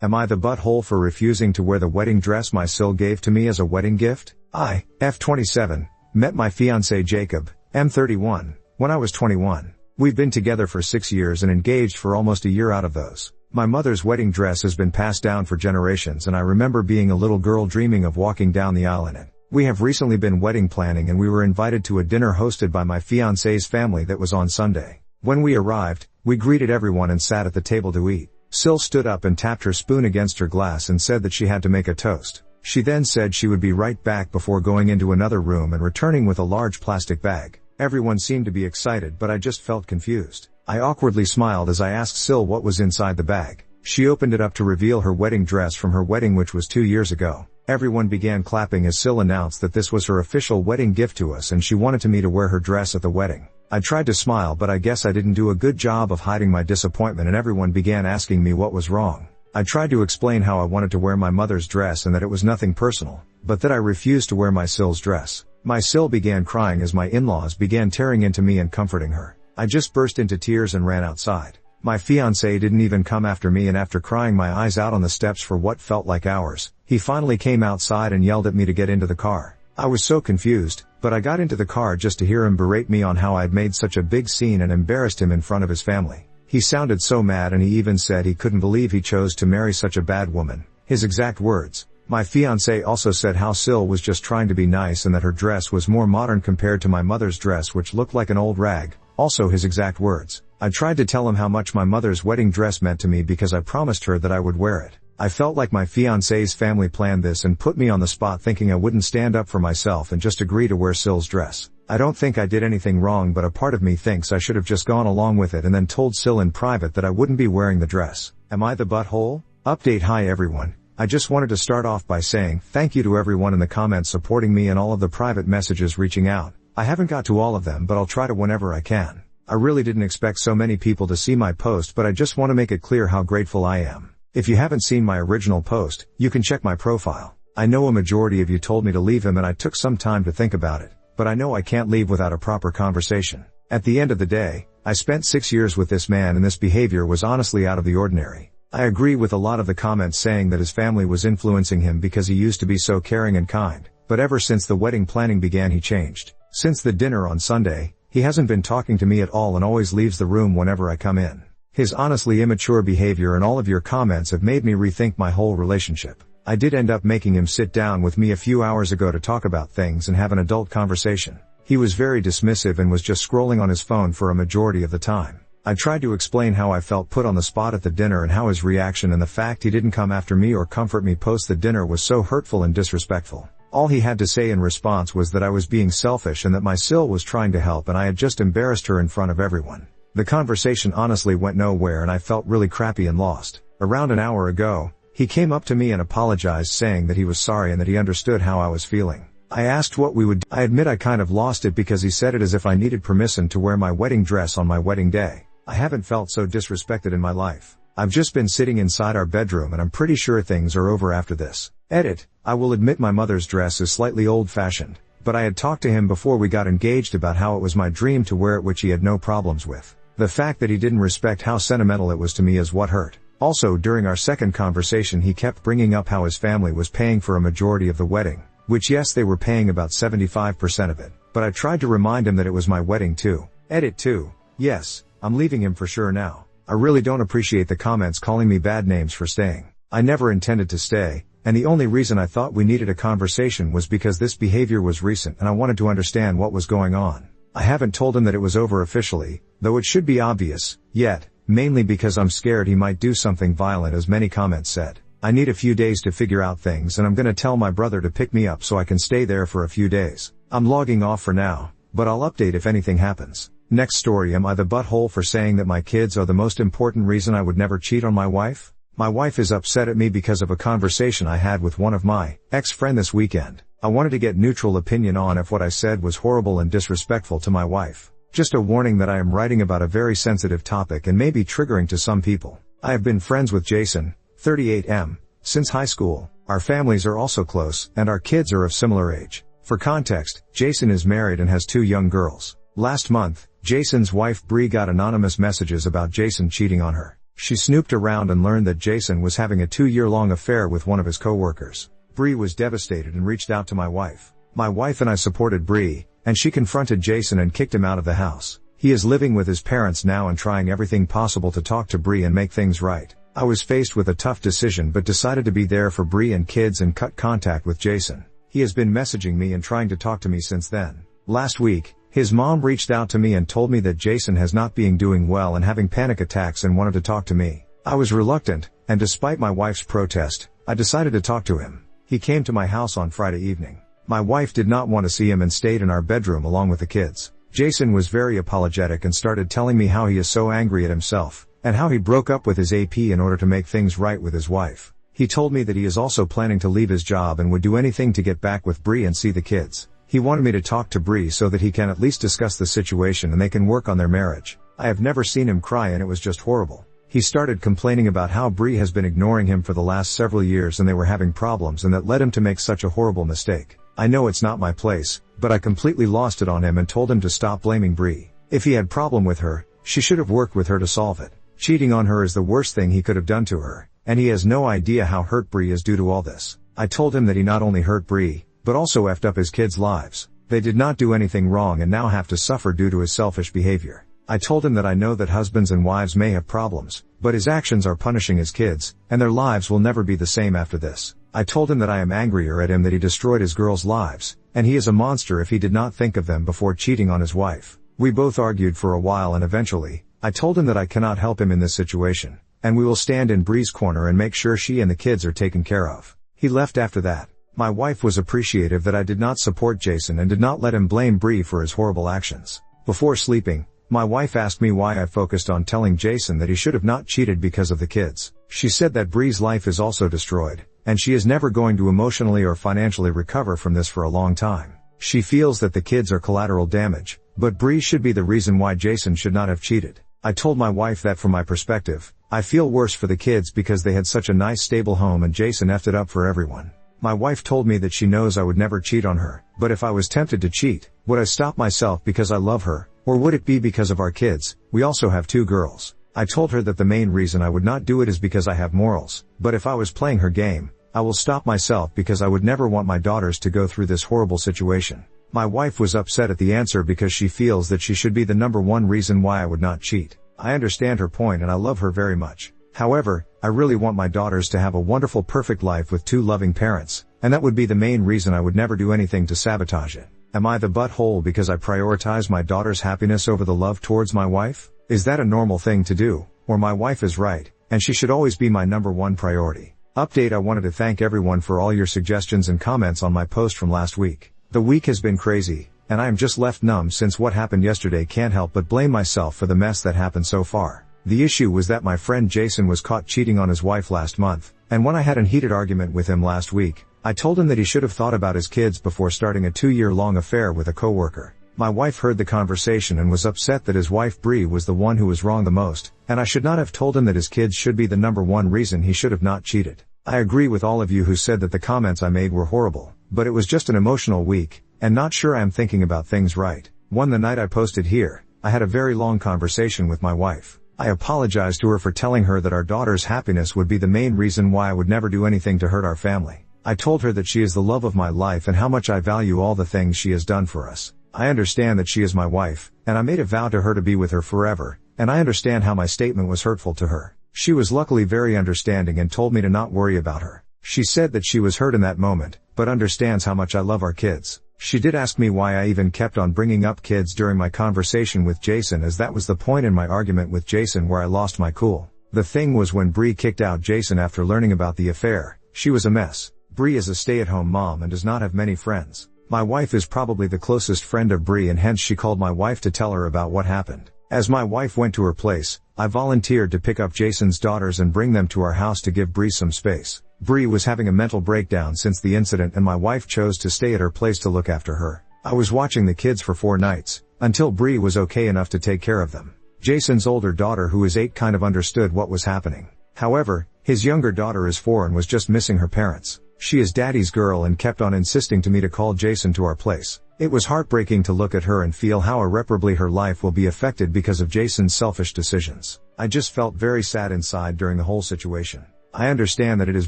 Am I the butthole for refusing to wear the wedding dress my SIL gave to me as a wedding gift? I, F27, met my fiancé Jacob, M31, when I was 21. We've been together for 6 years and engaged for almost a year out of those. My mother's wedding dress has been passed down for generations, and I remember being a little girl dreaming of walking down the aisle in it. We have recently been wedding planning, and we were invited to a dinner hosted by my fiancé's family that was on Sunday. When we arrived, we greeted everyone and sat at the table to eat. SIL stood up and tapped her spoon against her glass and said that she had to make a toast. She then said she would be right back before going into another room and returning with a large plastic bag. Everyone seemed to be excited, but I just felt confused. I awkwardly smiled as I asked SIL what was inside the bag. She opened it up to reveal her wedding dress from her wedding, which was 2 years ago. Everyone began clapping as SIL announced that this was her official wedding gift to us and she wanted me to wear her dress at the wedding. I tried to smile, but I guess I didn't do a good job of hiding my disappointment, and everyone began asking me what was wrong. I tried to explain how I wanted to wear my mother's dress and that it was nothing personal, but that I refused to wear my SIL's dress. My SIL began crying as my in-laws began tearing into me and comforting her. I just burst into tears and ran outside. My fiancé didn't even come after me, and after crying my eyes out on the steps for what felt like hours, he finally came outside and yelled at me to get into the car. I was so confused, but I got into the car just to hear him berate me on how I'd made such a big scene and embarrassed him in front of his family. He sounded so mad, and he even said he couldn't believe he chose to marry such a bad woman. His exact words. My fiancé also said how SIL was just trying to be nice and that her dress was more modern compared to my mother's dress, which looked like an old rag. Also his exact words. I tried to tell him how much my mother's wedding dress meant to me because I promised her that I would wear it. I felt like my fiancé's family planned this and put me on the spot, thinking I wouldn't stand up for myself and just agree to wear SIL's dress. I don't think I did anything wrong, but a part of me thinks I should have just gone along with it and then told SIL in private that I wouldn't be wearing the dress. Am I the butthole? Update. Hi everyone. I just wanted to start off by saying thank you to everyone in the comments supporting me and all of the private messages reaching out. I haven't got to all of them, but I'll try to whenever I can. I really didn't expect so many people to see my post, but I just want to make it clear how grateful I am. If you haven't seen my original post, you can check my profile. I know a majority of you told me to leave him, and I took some time to think about it, but I know I can't leave without a proper conversation. At the end of the day, I spent 6 years with this man, and this behavior was honestly out of the ordinary. I agree with a lot of the comments saying that his family was influencing him because he used to be so caring and kind, but ever since the wedding planning began he changed. Since the dinner on Sunday, he hasn't been talking to me at all and always leaves the room whenever I come in. His honestly immature behavior and all of your comments have made me rethink my whole relationship. I did end up making him sit down with me a few hours ago to talk about things and have an adult conversation. He was very dismissive and was just scrolling on his phone for a majority of the time. I tried to explain how I felt put on the spot at the dinner and how his reaction and the fact he didn't come after me or comfort me post the dinner was so hurtful and disrespectful. All he had to say in response was that I was being selfish and that my SIL was trying to help and I had just embarrassed her in front of everyone. The conversation honestly went nowhere and I felt really crappy and lost. Around an hour ago, he came up to me and apologized, saying that he was sorry and that he understood how I was feeling. I asked what we would do. I admit I kind of lost it because he said it as if I needed permission to wear my wedding dress on my wedding day. I haven't felt so disrespected in my life. I've just been sitting inside our bedroom and I'm pretty sure things are over after this. Edit. I will admit my mother's dress is slightly old-fashioned, but I had talked to him before we got engaged about how it was my dream to wear it, which he had no problems with. The fact that he didn't respect how sentimental it was to me is what hurt. Also, during our second conversation he kept bringing up how his family was paying for a majority of the wedding, which yes, they were paying about 75% of it, but I tried to remind him that it was my wedding too. Edit 2. Yes, I'm leaving him for sure now. I really don't appreciate the comments calling me bad names for staying. I never intended to stay, and the only reason I thought we needed a conversation was because this behavior was recent and I wanted to understand what was going on. I haven't told him that it was over officially, though it should be obvious, yet, mainly because I'm scared he might do something violent, as many comments said. I need a few days to figure out things, and I'm gonna tell my brother to pick me up so I can stay there for a few days. I'm logging off for now, but I'll update if anything happens. Next story. Am I the butthole for saying that my kids are the most important reason I would never cheat on my wife? My wife is upset at me because of a conversation I had with one of my ex-friend this weekend. I wanted to get neutral opinion on if what I said was horrible and disrespectful to my wife. Just a warning that I am writing about a very sensitive topic and may be triggering to some people. I have been friends with Jason, 38M, since high school. Our families are also close, and our kids are of similar age. For context, Jason is married and has 2 young girls. Last month, Jason's wife Bree got anonymous messages about Jason cheating on her. She snooped around and learned that Jason was having a 2-year-long affair with one of his co-workers. Bree was devastated and reached out to my wife. My wife and I supported Bree, and she confronted Jason and kicked him out of the house. He is living with his parents now and trying everything possible to talk to Bree and make things right. I was faced with a tough decision but decided to be there for Bree and kids and cut contact with Jason. He has been messaging me and trying to talk to me since then. Last week, his mom reached out to me and told me that Jason has not been doing well and having panic attacks and wanted to talk to me. I was reluctant, and despite my wife's protest, I decided to talk to him. He came to my house on Friday evening. My wife did not want to see him and stayed in our bedroom along with the kids. Jason was very apologetic and started telling me how he is so angry at himself, and how he broke up with his AP in order to make things right with his wife. He told me that he is also planning to leave his job and would do anything to get back with Bree and see the kids. He wanted me to talk to Bree so that he can at least discuss the situation and they can work on their marriage. I have never seen him cry and it was just horrible. He started complaining about how Bree has been ignoring him for the last several years and they were having problems and that led him to make such a horrible mistake. I know it's not my place, but I completely lost it on him and told him to stop blaming Bree. If he had problem with her, she should have worked with her to solve it. Cheating on her is the worst thing he could have done to her, and he has no idea how hurt Bree is due to all this. I told him that he not only hurt Bree, but also effed up his kids' lives. They did not do anything wrong and now have to suffer due to his selfish behavior. I told him that I know that husbands and wives may have problems, but his actions are punishing his kids, and their lives will never be the same after this. I told him that I am angrier at him that he destroyed his girls' lives, and he is a monster if he did not think of them before cheating on his wife. We both argued for a while and eventually, I told him that I cannot help him in this situation, and we will stand in Bree's corner and make sure she and the kids are taken care of. He left after that. My wife was appreciative that I did not support Jason and did not let him blame Bree for his horrible actions. Before sleeping, my wife asked me why I focused on telling Jason that he should have not cheated because of the kids. She said that Bree's life is also destroyed, and she is never going to emotionally or financially recover from this for a long time. She feels that the kids are collateral damage, but Bree should be the reason why Jason should not have cheated. I told my wife that from my perspective, I feel worse for the kids because they had such a nice stable home and Jason effed it up for everyone. My wife told me that she knows I would never cheat on her, but if I was tempted to cheat, would I stop myself because I love her, or would it be because of our kids? We also have 2 girls. I told her that the main reason I would not do it is because I have morals, but if I was playing her game, I will stop myself because I would never want my daughters to go through this horrible situation. My wife was upset at the answer because she feels that she should be the number one reason why I would not cheat. I understand her point and I love her very much. However, I really want my daughters to have a wonderful perfect life with 2 loving parents, and that would be the main reason I would never do anything to sabotage it. Am I the butthole because I prioritize my daughter's happiness over the love towards my wife? Is that a normal thing to do? Or my wife is right, and she should always be my number one priority. Update: I wanted to thank everyone for all your suggestions and comments on my post from last week. The week has been crazy, and I am just left numb since what happened yesterday. Can't help but blame myself for the mess that happened so far. The issue was that my friend Jason was caught cheating on his wife last month, and when I had a heated argument with him last week, I told him that he should have thought about his kids before starting a 2-year-long affair with a coworker. My wife heard the conversation and was upset that his wife Bree was the one who was wrong the most, and I should not have told him that his kids should be the number one reason he should have not cheated. I agree with all of you who said that the comments I made were horrible, but it was just an emotional week, and not sure I'm thinking about things right. The night I posted here, I had a very long conversation with my wife. I apologized to her for telling her that our daughter's happiness would be the main reason why I would never do anything to hurt our family. I told her that she is the love of my life and how much I value all the things she has done for us. I understand that she is my wife, and I made a vow to her to be with her forever, and I understand how my statement was hurtful to her. She was luckily very understanding and told me to not worry about her. She said that she was hurt in that moment, but understands how much I love our kids. She did ask me why I even kept on bringing up kids during my conversation with Jason, as that was the point in my argument with Jason where I lost my cool. The thing was, when Bree kicked out Jason after learning about the affair, she was a mess. Bree is a stay-at-home mom and does not have many friends. My wife is probably the closest friend of Bree, and hence she called my wife to tell her about what happened. As my wife went to her place, I volunteered to pick up Jason's daughters and bring them to our house to give Bree some space. Bree was having a mental breakdown since the incident, and my wife chose to stay at her place to look after her. I was watching the kids for 4 nights, until Bree was okay enough to take care of them. Jason's older daughter, who is 8, kind of understood what was happening. However, his younger daughter is 4 and was just missing her parents. She is daddy's girl and kept on insisting to me to call Jason to our place. It was heartbreaking to look at her and feel how irreparably her life will be affected because of Jason's selfish decisions. I just felt very sad inside during the whole situation. I understand that it is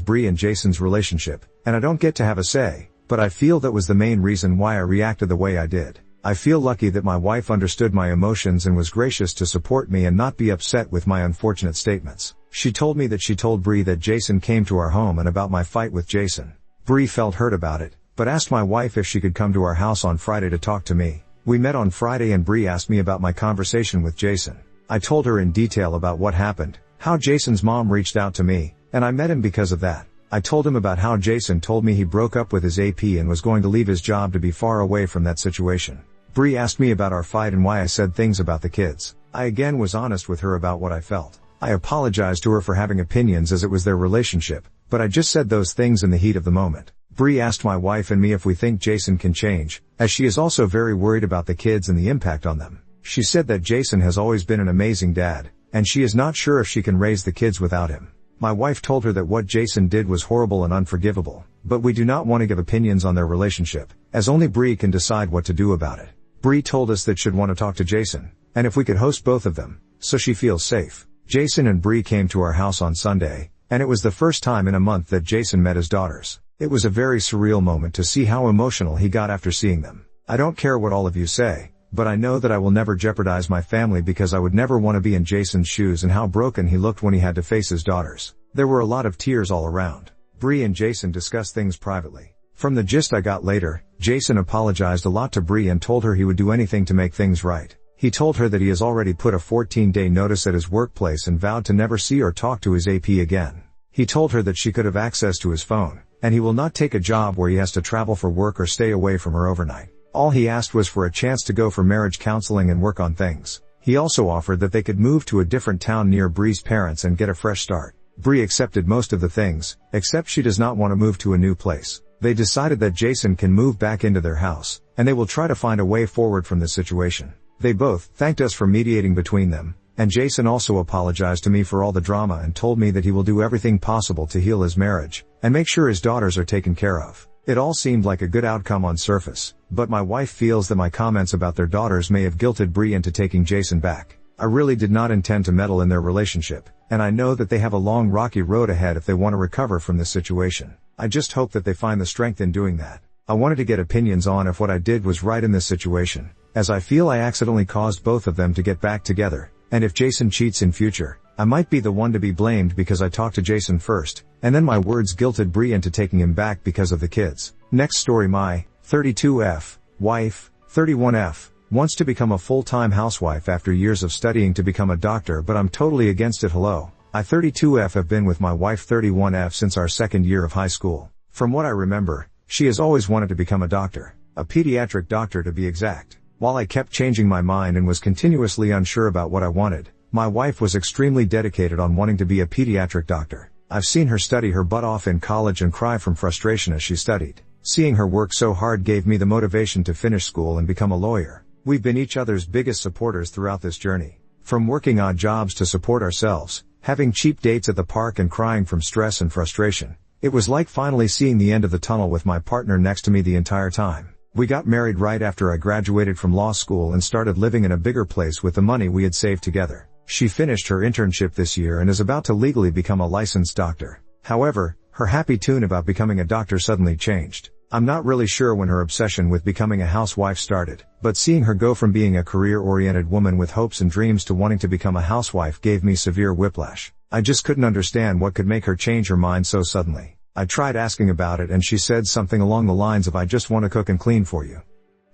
Bree and Jason's relationship, and I don't get to have a say, but I feel that was the main reason why I reacted the way I did. I feel lucky that my wife understood my emotions and was gracious to support me and not be upset with my unfortunate statements. She told me that she told Bree that Jason came to our home and about my fight with Jason. Bree felt hurt about it, but asked my wife if she could come to our house on Friday to talk to me. We met on Friday and Bree asked me about my conversation with Jason. I told her in detail about what happened, how Jason's mom reached out to me, and I met him because of that. I told him about how Jason told me he broke up with his AP and was going to leave his job to be far away from that situation. Bree asked me about our fight and why I said things about the kids. I again was honest with her about what I felt. I apologized to her for having opinions as it was their relationship, but I just said those things in the heat of the moment. Bree asked my wife and me if we think Jason can change, as she is also very worried about the kids and the impact on them. She said that Jason has always been an amazing dad, and she is not sure if she can raise the kids without him. My wife told her that what Jason did was horrible and unforgivable, but we do not want to give opinions on their relationship, as only Bree can decide what to do about it. Bree told us that she'd want to talk to Jason, and if we could host both of them, so she feels safe. Jason and Bree came to our house on Sunday, and it was the first time in a month that Jason met his daughters. It was a very surreal moment to see how emotional he got after seeing them. I don't care what all of you say, but I know that I will never jeopardize my family because I would never want to be in Jason's shoes and how broken he looked when he had to face his daughters. There were a lot of tears all around. Bree and Jason discussed things privately. From the gist I got later, Jason apologized a lot to Bree and told her he would do anything to make things right. He told her that he has already put a 14-day notice at his workplace and vowed to never see or talk to his AP again. He told her that she could have access to his phone, and he will not take a job where he has to travel for work or stay away from her overnight. All he asked was for a chance to go for marriage counseling and work on things. He also offered that they could move to a different town near Bree's parents and get a fresh start. Bree accepted most of the things, except she does not want to move to a new place. They decided that Jason can move back into their house, and they will try to find a way forward from this situation. They both thanked us for mediating between them, and Jason also apologized to me for all the drama and told me that he will do everything possible to heal his marriage, and make sure his daughters are taken care of. It all seemed like a good outcome on surface, but my wife feels that my comments about their daughters may have guilted Bree into taking Jason back. I really did not intend to meddle in their relationship, and I know that they have a long rocky road ahead if they want to recover from this situation. I just hope that they find the strength in doing that. I wanted to get opinions on if what I did was right in this situation, as I feel I accidentally caused both of them to get back together, and if Jason cheats in future, I might be the one to be blamed because I talked to Jason first, and then my words guilted Bree into taking him back because of the kids. Next story. My 32F wife, 31F, wants to become a full-time housewife after years of studying to become a doctor, but I'm totally against it. Hello. I 32F have been with my wife 31F since our second year of high school. From what I remember, she has always wanted to become a doctor. A pediatric doctor to be exact. While I kept changing my mind and was continuously unsure about what I wanted, my wife was extremely dedicated on wanting to be a pediatric doctor. I've seen her study her butt off in college and cry from frustration as she studied. Seeing her work so hard gave me the motivation to finish school and become a lawyer. We've been each other's biggest supporters throughout this journey. From working odd jobs to support ourselves, having cheap dates at the park and crying from stress and frustration. It was like finally seeing the end of the tunnel with my partner next to me the entire time. We got married right after I graduated from law school and started living in a bigger place with the money we had saved together. She finished her internship this year and is about to legally become a licensed doctor. However, her happy tune about becoming a doctor suddenly changed. I'm not really sure when her obsession with becoming a housewife started, but seeing her go from being a career-oriented woman with hopes and dreams to wanting to become a housewife gave me severe whiplash. I just couldn't understand what could make her change her mind so suddenly. I tried asking about it and she said something along the lines of, "I just want to cook and clean for you.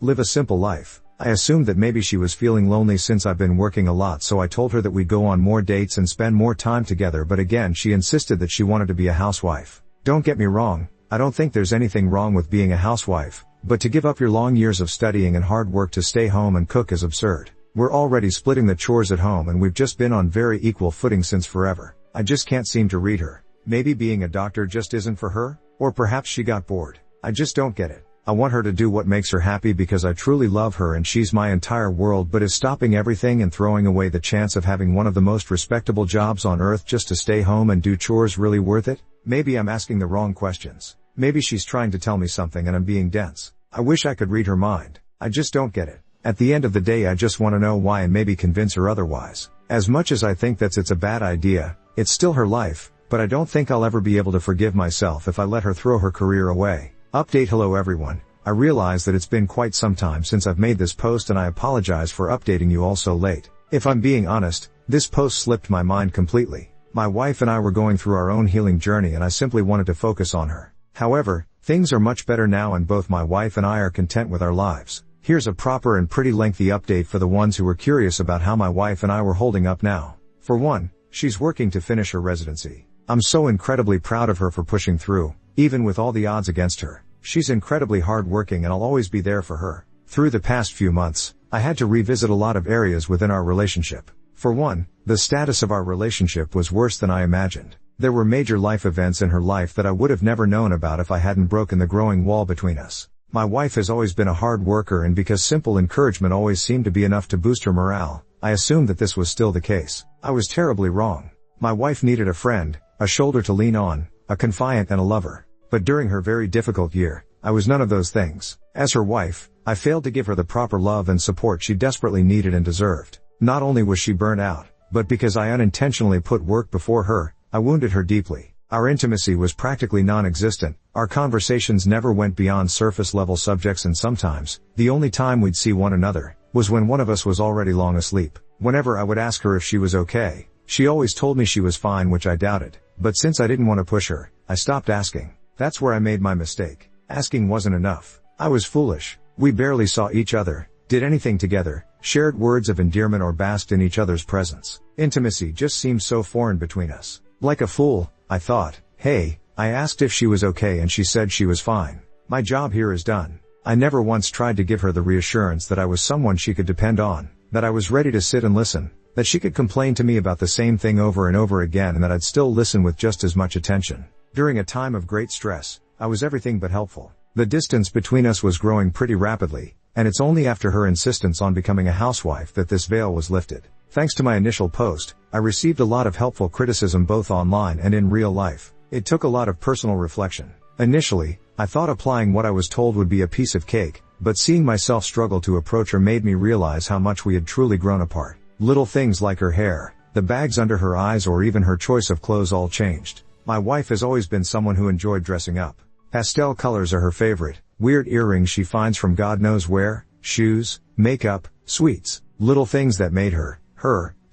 Live a simple life." I assumed that maybe she was feeling lonely since I've been working a lot, so I told her that we'd go on more dates and spend more time together, but again she insisted that she wanted to be a housewife. Don't get me wrong, I don't think there's anything wrong with being a housewife, but to give up your long years of studying and hard work to stay home and cook is absurd. We're already splitting the chores at home and we've just been on very equal footing since forever. I just can't seem to read her. Maybe being a doctor just isn't for her? Or perhaps she got bored. I just don't get it. I want her to do what makes her happy because I truly love her and she's my entire world, but is stopping everything and throwing away the chance of having one of the most respectable jobs on earth just to stay home and do chores really worth it? Maybe I'm asking the wrong questions. Maybe she's trying to tell me something and I'm being dense. I wish I could read her mind. I just don't get it. At the end of the day I just want to know why and maybe convince her otherwise. As much as I think that it's a bad idea, it's still her life, but I don't think I'll ever be able to forgive myself if I let her throw her career away. Update. Hello everyone. I realize that it's been quite some time since I've made this post and I apologize for updating you all so late. If I'm being honest, this post slipped my mind completely. My wife and I were going through our own healing journey and I simply wanted to focus on her. However, things are much better now and both my wife and I are content with our lives. Here's a proper and pretty lengthy update for the ones who were curious about how my wife and I were holding up now. For one, she's working to finish her residency. I'm so incredibly proud of her for pushing through, even with all the odds against her. She's incredibly hardworking and I'll always be there for her. Through the past few months, I had to revisit a lot of areas within our relationship. For one, the status of our relationship was worse than I imagined. There were major life events in her life that I would have never known about if I hadn't broken the growing wall between us. My wife has always been a hard worker and because simple encouragement always seemed to be enough to boost her morale, I assumed that this was still the case. I was terribly wrong. My wife needed a friend, a shoulder to lean on, a confidant and a lover. But during her very difficult year, I was none of those things. As her wife, I failed to give her the proper love and support she desperately needed and deserved. Not only was she burnt out, but because I unintentionally put work before her, I wounded her deeply. Our intimacy was practically non-existent, our conversations never went beyond surface-level subjects and sometimes, the only time we'd see one another, was when one of us was already long asleep. Whenever I would ask her if she was okay, she always told me she was fine, which I doubted. But since I didn't want to push her, I stopped asking. That's where I made my mistake. Asking wasn't enough. I was foolish. We barely saw each other, did anything together, shared words of endearment or basked in each other's presence. Intimacy just seemed so foreign between us. Like a fool, I thought, hey, I asked if she was okay and she said she was fine. My job here is done. I never once tried to give her the reassurance that I was someone she could depend on, that I was ready to sit and listen, that she could complain to me about the same thing over and over again and that I'd still listen with just as much attention. During a time of great stress, I was everything but helpful. The distance between us was growing pretty rapidly, and it's only after her insistence on becoming a housewife that this veil was lifted. Thanks to my initial post, I received a lot of helpful criticism both online and in real life. It took a lot of personal reflection. Initially, I thought applying what I was told would be a piece of cake, but seeing myself struggle to approach her made me realize how much we had truly grown apart. Little things like her hair, the bags under her eyes or even her choice of clothes all changed. My wife has always been someone who enjoyed dressing up. Pastel colors are her favorite, weird earrings she finds from God knows where, shoes, makeup, sweets, little things that made her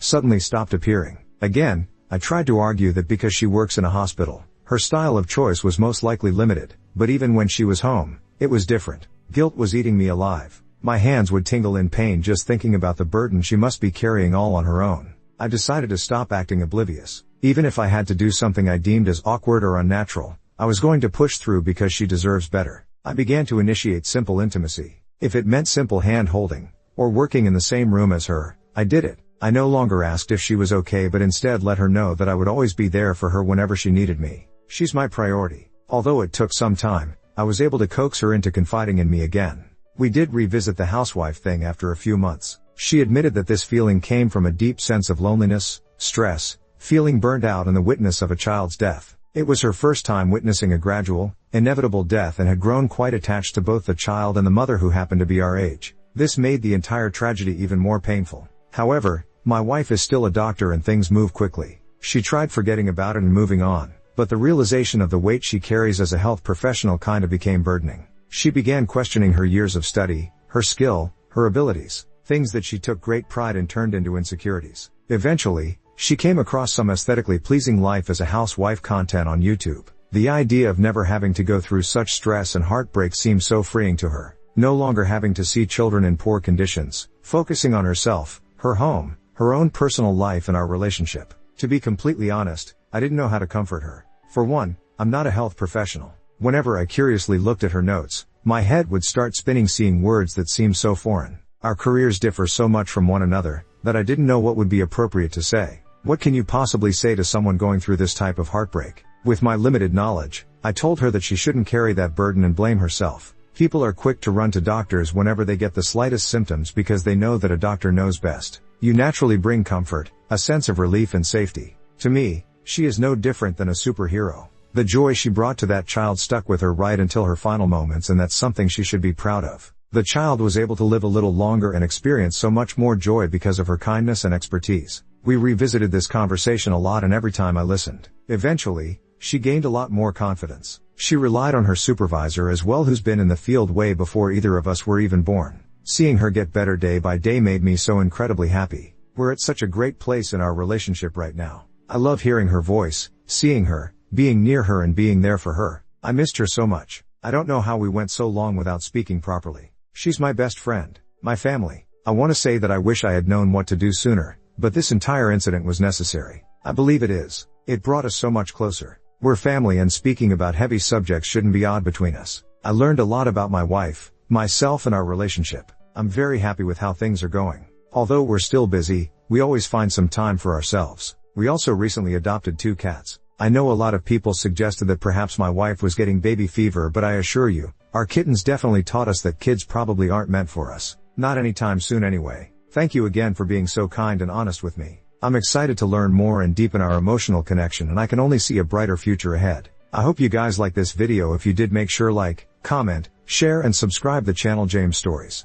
suddenly stopped appearing. Again, I tried to argue that because she works in a hospital, her style of choice was most likely limited, but even when she was home, it was different. Guilt was eating me alive. My hands would tingle in pain just thinking about the burden she must be carrying all on her own. I decided to stop acting oblivious. Even if I had to do something I deemed as awkward or unnatural, I was going to push through because she deserves better. I began to initiate simple intimacy. If it meant simple hand-holding, or working in the same room as her, I did it. I no longer asked if she was okay but instead let her know that I would always be there for her whenever she needed me. She's my priority. Although it took some time, I was able to coax her into confiding in me again. We did revisit the housewife thing after a few months. She admitted that this feeling came from a deep sense of loneliness, stress, feeling burnt out and the witness of a child's death. It was her first time witnessing a gradual, inevitable death and had grown quite attached to both the child and the mother who happened to be our age. This made the entire tragedy even more painful. However, my wife is still a doctor and things move quickly. She tried forgetting about it and moving on, but the realization of the weight she carries as a health professional kinda became burdening. She began questioning her years of study, her skill, her abilities, things that she took great pride in turned into insecurities. Eventually, she came across some aesthetically pleasing life as a housewife content on YouTube. The idea of never having to go through such stress and heartbreak seemed so freeing to her. No longer having to see children in poor conditions, focusing on herself, her home, her own personal life and our relationship. To be completely honest, I didn't know how to comfort her. For one, I'm not a health professional. Whenever I curiously looked at her notes, my head would start spinning seeing words that seemed so foreign. Our careers differ so much from one another, that I didn't know what would be appropriate to say. What can you possibly say to someone going through this type of heartbreak? With my limited knowledge, I told her that she shouldn't carry that burden and blame herself. People are quick to run to doctors whenever they get the slightest symptoms because they know that a doctor knows best. You naturally bring comfort, a sense of relief and safety. To me, she is no different than a superhero. The joy she brought to that child stuck with her right until her final moments, and that's something she should be proud of. The child was able to live a little longer and experience so much more joy because of her kindness and expertise. We revisited this conversation a lot, and every time I listened, eventually, she gained a lot more confidence. She relied on her supervisor as well, who's been in the field way before either of us were even born. Seeing her get better day by day made me so incredibly happy. We're at such a great place in our relationship right now. I love hearing her voice, seeing her, being near her and being there for her. I missed her so much. I don't know how we went so long without speaking properly. She's my best friend, my family. I want to say that I wish I had known what to do sooner, but this entire incident was necessary. I believe it is. It brought us so much closer. We're family, and speaking about heavy subjects shouldn't be odd between us. I learned a lot about my wife, myself and our relationship. I'm very happy with how things are going. Although we're still busy, we always find some time for ourselves. We also recently adopted 2 cats. I know a lot of people suggested that perhaps my wife was getting baby fever, but I assure you, our kittens definitely taught us that kids probably aren't meant for us. Not anytime soon anyway. Thank you again for being so kind and honest with me. I'm excited to learn more and deepen our emotional connection, and I can only see a brighter future ahead. I hope you guys like this video. If you did, make sure like, comment, share and subscribe the channel James Stories.